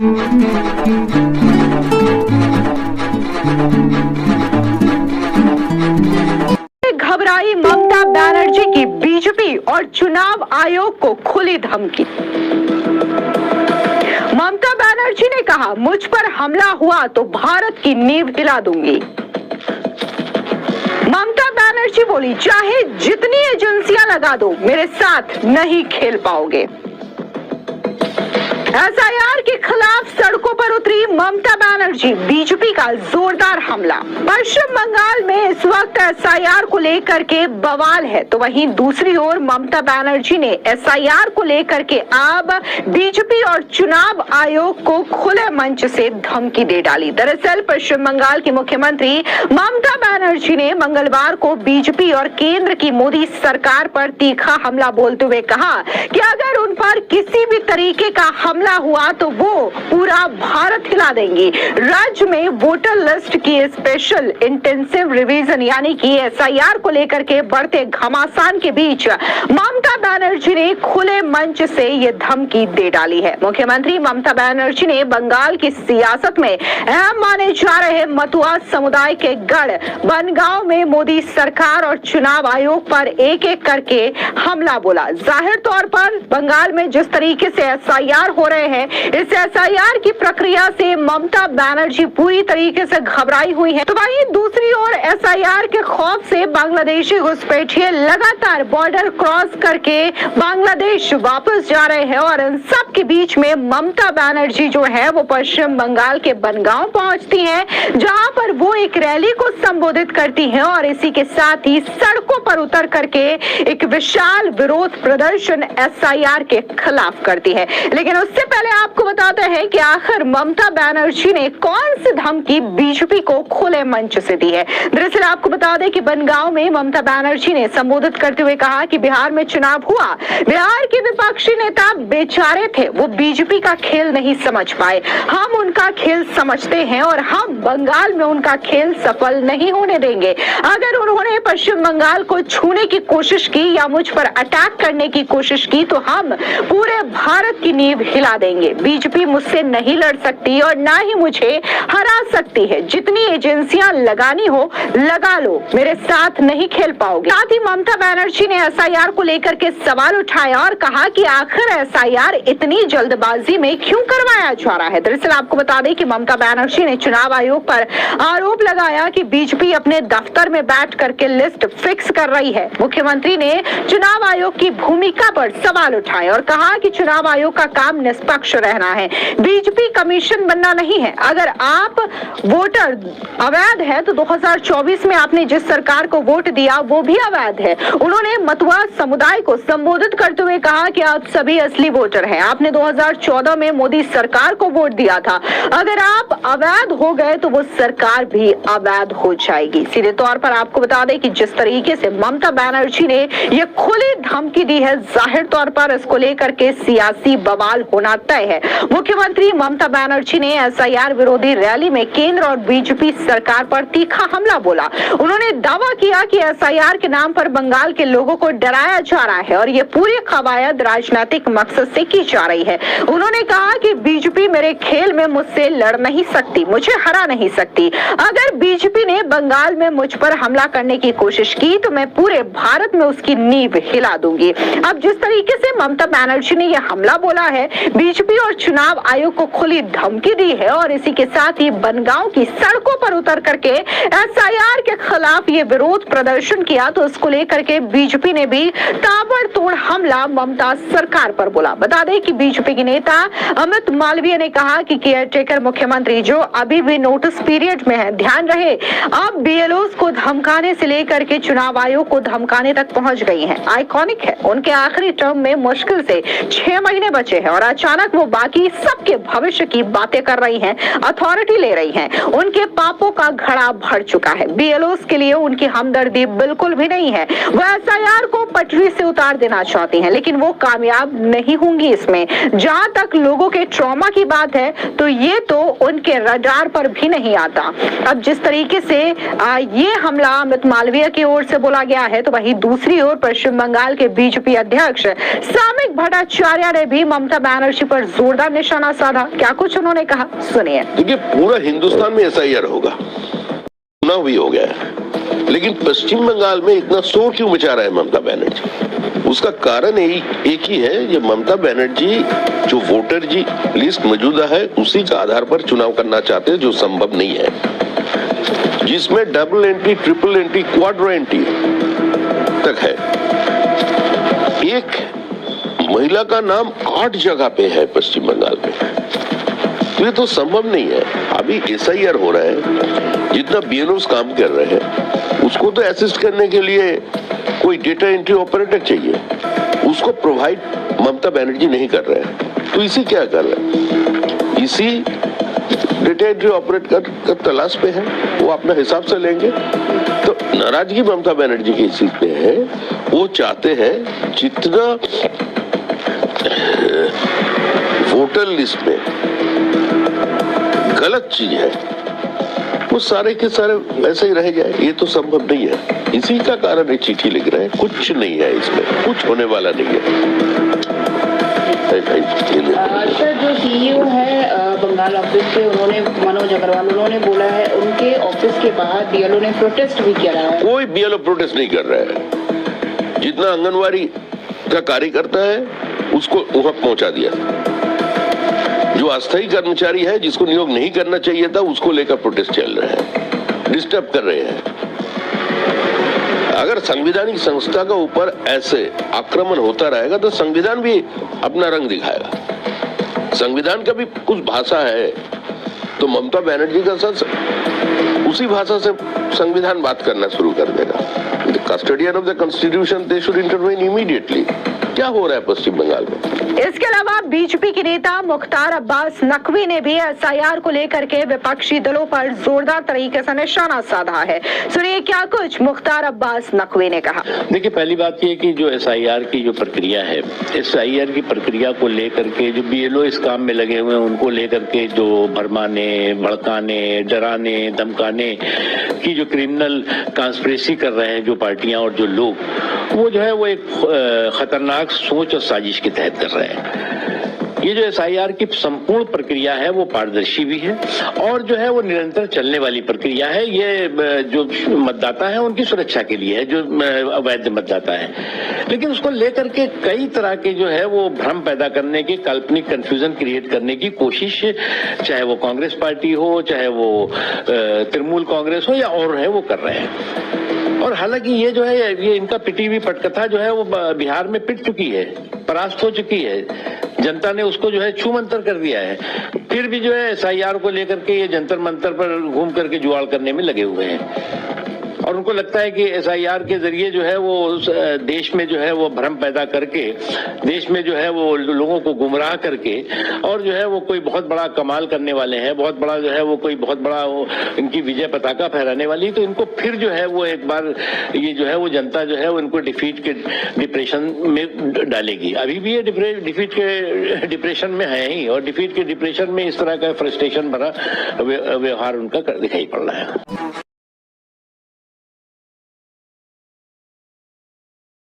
घबराई ममता बनर्जी की बीजेपी और चुनाव आयोग को खुली धमकी। ममता बनर्जी ने कहा, मुझ पर हमला हुआ तो भारत की नींव हिला दूंगी। ममता बनर्जी बोली, चाहे जितनी एजेंसियां लगा दो, मेरे साथ नहीं खेल पाओगे। एसआईआर के खिलाफ सड़कों पर उतरी ममता बनर्जी, बीजेपी का जोरदार हमला। पश्चिम बंगाल में इस वक्त एसआईआर को लेकर के बवाल है, तो वहीं दूसरी ओर ममता बनर्जी ने एसआईआर को लेकर के अब बीजेपी और चुनाव आयोग को खुले मंच से धमकी दे डाली। दरअसल पश्चिम बंगाल की मुख्यमंत्री ममता बनर्जी ने मंगलवार को बीजेपी और केंद्र की मोदी सरकार पर तीखा हमला बोलते हुए कहा कि अगर उन पर किसी भी तरीके का हमला हुआ तो वो पूरा भारत हिला देंगी। राज्य में वोटर लिस्ट की स्पेशल इंटेंसिव रिवीजन यानी कि एसआईआर को लेकर के बढ़ते घमासान के बीच ममता बनर्जी ने खुले मंच से ये धमकी दे डाली है। मुख्यमंत्री ममता बनर्जी ने बंगाल की सियासत में अहम माने जा रहे मतुआ समुदाय के गढ़ बनगांव में मोदी सरकार और चुनाव आयोग पर एक एक करके हमला बोला। जाहिर तौर पर बंगाल में जिस तरीके से एसआईआर हो रहे हैं, इस एसआईआर की प्रक्रिया से ममता बनर्जी पूरी तरीके से घबराई हुई है। तो वहीं दूसरी ओर एसआईआर के खौफ से बांग्लादेशी घुसपैठिए लगातार बॉर्डर क्रॉस करके बांग्लादेश वापस जा रहे हैं और इन सब के बीच में ममता बनर्जी जो है वो पश्चिम बंगाल के बनगांव पहुंचती हैं, जहां पर वो एक रैली को संबोधित करती हैं और इसी के साथ ही सड़कों पर उतर करके एक विशाल विरोध प्रदर्शन एसआईआर के खिलाफ करती है। लेकिन उससे पहले आपको बताते हैं कि आखिर ममता बनर्जी ने कौन सी धमकी बीजेपी को खुले मंच से दी है। दरअसल आपको बता दें कि बनगांव में ममता बनर्जी ने संबोधित करते हुए कहा कि बिहार में चुनाव हुआ, बिहार के विपक्षी नेता बेचारे थे, वो बीजेपी का खेल नहीं समझ पाए, हम उनका खेल समझते हैं और हम बंगाल में उनका खेल सफल नहीं होने देंगे। अगर उन्होंने पश्चिम बंगाल को छूने की कोशिश की या मुझ पर अटैक करने की कोशिश की तो हम पूरे भारत की नींव हिला देंगे। बीजेपी मुझसे नहीं लड़ सकती और ना ही मुझे हरा सकती है। जितनी एजेंसियां लगानी हो लगा लो, मेरे साथ नहीं खेल पाओगे। साथ ही ममता बनर्जी ने एसआईआर को लेकर के सवाल उठाया और कहा कि आखिर एसआईआर इतनी जल्दबाजी में क्यों करवाया जा रहा है। दरअसल आपको बता दें कि ममता बनर्जी ने चुनाव आयोग पर आरोप लगाया कि बीजेपी अपने दफ्तर में बैठ करके लिस्ट फिक्स कर रही है। मुख्यमंत्री ने चुनाव आयोग की भूमिका पर सवाल उठाए और कहा कि चुनाव आयोग का काम निष्पक्ष रहना है, बीजेपी कमीशन बनना नहीं है। अगर आप वोटर अवैध है तो 2024 में आपने जिस सरकार को वोट दिया वो भी अवैध है। उन्होंने मतुआ समुदाय को संबोधित करते हुए कहा कि आप सभी असली वोटर हैं, आपने 2014 में मोदी सरकार को वोट दिया था, अगर आप अवैध हो गए तो वो सरकार भी अवैध हो जाएगी। सीधे तौर पर आपको बता दें कि जिस तरीके से ममता बनर्जी ने ये खुली धमकी दी है, जाहिर तौर पर इसको लेकर के सियासी बवाल होना तय है। मुख्यमंत्री ममता बनर्जी ने एसआईआर विरोधी रैली में केंद्र और बीजेपी सरकार पर तीखा हमला बोला। उन्होंने दावा किया कि एसआईआर के नाम पर बंगाल के लोगों को डराया जा रहा है और ये पूरी कवायद राजनीतिक मकसद से की जा रही है। उन्होंने कहा कि बीजेपी मेरे खेल में मुझसे लड़ नहीं सकती, मुझे हरा नहीं सकती। अगर बीजेपी ने बंगाल में मुझ पर हमला करने की कोशिश की तो मैं पूरे भारत में उसकी नींव हिला दूंगी। अब जिस तरीके से ममता बनर्जी ने यह हमला बोला है, बीजेपी और चुनाव आयोग को खुली धमकी दी है और इसी के साथ ही बनगांव की सड़कों पर उतर करके एसआईआर के खिलाफ ये विरोध प्रदर्शन किया, तो इसको लेकर के बीजेपी ने भी ताबड़तोड़ हमला ममता सरकार पर बोला। बता दें कि बीजेपी के नेता अमित मालवीय ने कहा कि केयरटेकर मुख्यमंत्री जो अभी भी नोटिस पीरियड में है, ध्यान रहे अब बीएलओस को धमकाने से लेकर के चुनाव आयोग को धमकाने तक पहुंच गई है। आइकॉनिक है, उनके आखिरी टर्म में मुश्किल से 6 महीने बचे हैं और अचानक वो बाकी सबके भविष्य की बातें कर रही हैं। अथॉरिटी ले रही है। उनके पापों का घड़ा भर चुका है। बीएलओस के लिए उनकी हमदर्दी बिल्कुल भी नहीं है। वह एसआईआर को पटरी से उतार देना चाहती हैं, लेकिन वो कामयाब नहीं होंगी इसमें। जहां तक लोगों के ट्रॉमा की बात है तो ये तो उनके रडार पर भी नहीं आता। अब जिस तरीके से ये हमला अमित मालवीय की ओर से बोला गया है, तो वहीं दूसरी ओर पश्चिम बंगाल के बीजेपी अध्यक्ष सामयिक भट्टाचार्य ने भी ममता बनर्जी पर जोरदार निशाना साधा। क्या कुछ उन्होंने कहा, सुनिए। देखिए, पूरा हिंदुस्तान में एसआईआर होगा, चुनाव भी हो गया है, लेकिन पश्चिम बंगाल में इतना शोर क्यों मचा रहा है ममता बनर्जी? उसका कारण एक ही है, ये ममता बनर्जी जो वोटर जी लिस्ट मौजूदा है उसी का आधार पर चुनाव करना चाहते हैं, जो संभव नहीं है, जिसमें double entry, triple entry, Quadro entry तक है। एक महिला का नाम 8 जगह पे है पश्चिम बंगाल में, तो ये तो संभव नहीं है। अभी एसआईआर हो रहा है, जितना बीएलओस काम कर रहे हैं उसको तो असिस्ट करने के लिए कोई डेटा एंट्री ऑपरेटर चाहिए, उसको प्रोवाइड ममता बनर्जी नहीं कर रहे हैं। तो इसी क्या कर रहे हैं, इसी डेटा एंट्री ऑपरेटर का तलाश पे है, वो अपना हिसाब से लेंगे। तो नाराजगी ममता बनर्जी की इस चीज पे है, वो चाहते हैं जितना वोटर लिस्ट में गलत चीज है वो सारे के सारे वैसे ही रह जाए। ये तो संभव नहीं है, इसी का कारण ये चिट्ठी लिख रहे हैं। कुछ नहीं है इसमें, कुछ होने वाला नहीं है। सर, जो सीईओ है बंगाल ऑफिस के, उन्होंने मनोज अग्रवाल, उन्होंने बोला है उनके ऑफिस के बाहर बीएलओ ने प्रोटेस्ट भी किया है। कोई बीएलओ प्रोटेस्ट नहीं कर रहा है। जितना आंगनवाड़ी का कार्यकर्ता है उसको वहां पहुंचा दिया। जो अस्थायी कर्मचारी है जिसको नियोग नहीं करना चाहिए था उसको लेकर प्रोटेस्ट चल रहे हैं, डिस्टर्ब कर रहे हैं। अगर संवैधानिक संस्था का ऊपर ऐसे आक्रमण होता रहेगा तो संविधान भी अपना रंग दिखाएगा। संविधान का भी कुछ भाषा है, तो ममता बनर्जी का सच उसी भाषा से संविधान बात करना शुरू कर देगा। Custodian of the constitution they should intervene immediately. क्या हो रहा है पश्चिम बंगाल में? इसके अलावा बीजेपी के नेता मुख्तार अब्बास नकवी ने भी एसआईआर को लेकर के विपक्षी दलों पर जोरदार तरीके से निशाना साधा है। सुनिए क्या कुछ मुख्तार अब्बास नकवी ने कहा। देखिए, पहली बात ये कि जो एसआईआर की जो प्रक्रिया है, एसआईआर की प्रक्रिया को लेकर के जो बीएलओ इस काम में लगे हुए हैं उनको लेकर के जो भरमाने, भड़काने, डराने, धमकाने की जो क्रिमिनल कॉन्स्पिरेसी कर रहे हैं जो पार्टियां और जो लोग, वो जो है वो एक खतरनाक सोच और साजिश के तहत कर रहे हैं। ये जो एसआईआर की संपूर्ण प्रक्रिया है वो पारदर्शी भी है और जो है वो निरंतर चलने वाली प्रक्रिया है। ये जो मतदाता है उनकी सुरक्षा के लिए है, जो अवैध मतदाता है, लेकिन उसको लेकर के कई तरह के जो है वो भ्रम पैदा करने की, काल्पनिक कंफ्यूजन क्रिएट करने की कोशिश, चाहे वो कांग्रेस पार्टी हो, चाहे वो तृणमूल कांग्रेस हो या और है, वो कर रहे हैं। और हालांकि ये जो है ये इनका पिटी हुई पटकथा जो है वो बिहार में पिट चुकी है, परास्त हो चुकी है, जनता ने उसको जो है छू मंतर कर दिया है। फिर भी जो है एसआईआर को लेकर के ये जंतर मंतर पर घूम करके जुआड़ करने में लगे हुए हैं और उनको लगता है कि एसआईआर के जरिए जो है वो देश में जो है वो भ्रम पैदा करके, देश में जो है वो लोगों को गुमराह करके और जो है वो कोई बहुत बड़ा कमाल करने वाले हैं, बहुत बड़ा जो है वो कोई बहुत बड़ा वो इनकी विजय पताका फहराने वाली। तो इनको फिर जो है वो एक बार ये जो है वो जनता जो है वो इनको डिफीट के डिप्रेशन में डालेगी। अभी भी ये डिफीट के डिप्रेशन में है ही, और डिफीट के डिप्रेशन में इस तरह का फ्रस्ट्रेशन भरा व्यवहार उनका दिखाई पड़ रहा है।